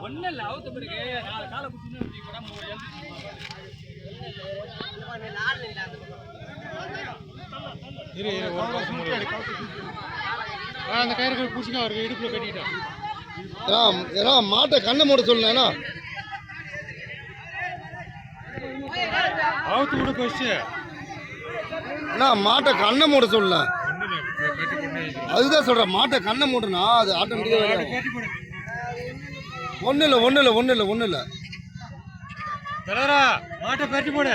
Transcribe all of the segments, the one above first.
ஒன்றும் இல்லை அவுத்த பிறகு 4 காலை பிடிச்சின்னு அந்த கயிறு பூச்சிக்கா அவருக்கு இடுப்புல கட்டிட்டான். மாட்டை கண்ணை மூட சொல்லு. அவுத்து விட போச்சு. மாட்டை கண்ணை மூட சொல்லல. அதுதான் சொல்றேன், மாட்டை கண்ணை மூடுனா அது ஆட்டோமேட்டிக்கா ஒண்ணு இல்ல மாட்டை பேட்டி போடு,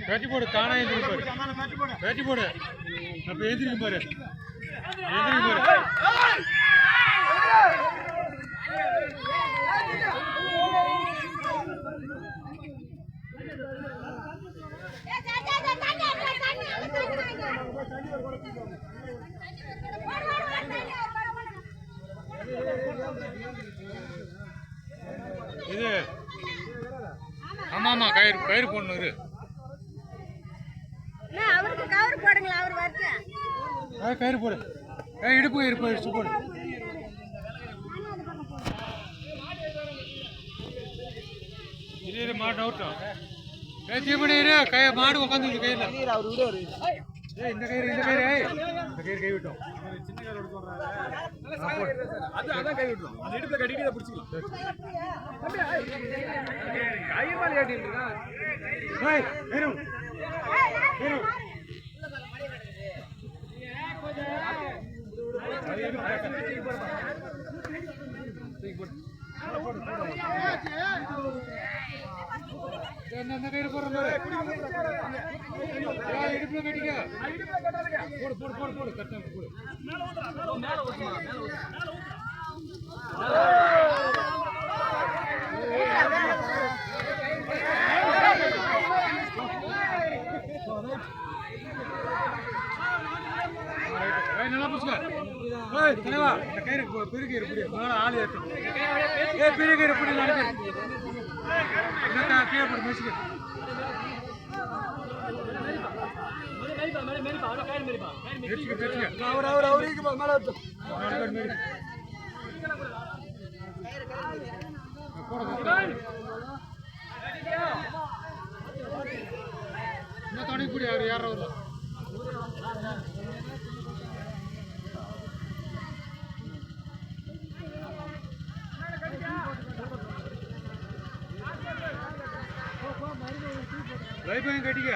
பேட்டி போடு, தானா எந்திரிப்பாரு. பேட்டி போடு, அப்ப எந்திரிக்கும் பாரு, எந்திரிக்கும் பாரு. இது ஆமா கயிறு போடணும். அவருக்கு கயிறு போடுங்களா, அவர் வரட்டு. கயிறு போடு, இடுப்பு கயிறு போயிடுச்சு போடு. இது மாடு அவுட்டும். தீபடி மாடு உட்காந்து கையில இந்த கயிறு கை விட்டோம். அதான் கை விட்டுரும். அந்த இடுப்புல கட்டிட்டு பிடிச்சிக்கலாம். கையமால ஏட்டிட்டு என்ன கயிறு போடுற இடுப்புல கட்டிக்க. போடு கட்ட போடு. நல்லா புடிச்சுக்க. தலைவா இந்த கயிறு பெரிய கயிறு பிடி, ஆள் ஏற்றும். பெரிய கயிறு பிடி, கீழே போட்டு முடிச்சுக்க. துணை கூடி அவர் யாரோ லைஃபையும் கட்டிக்க.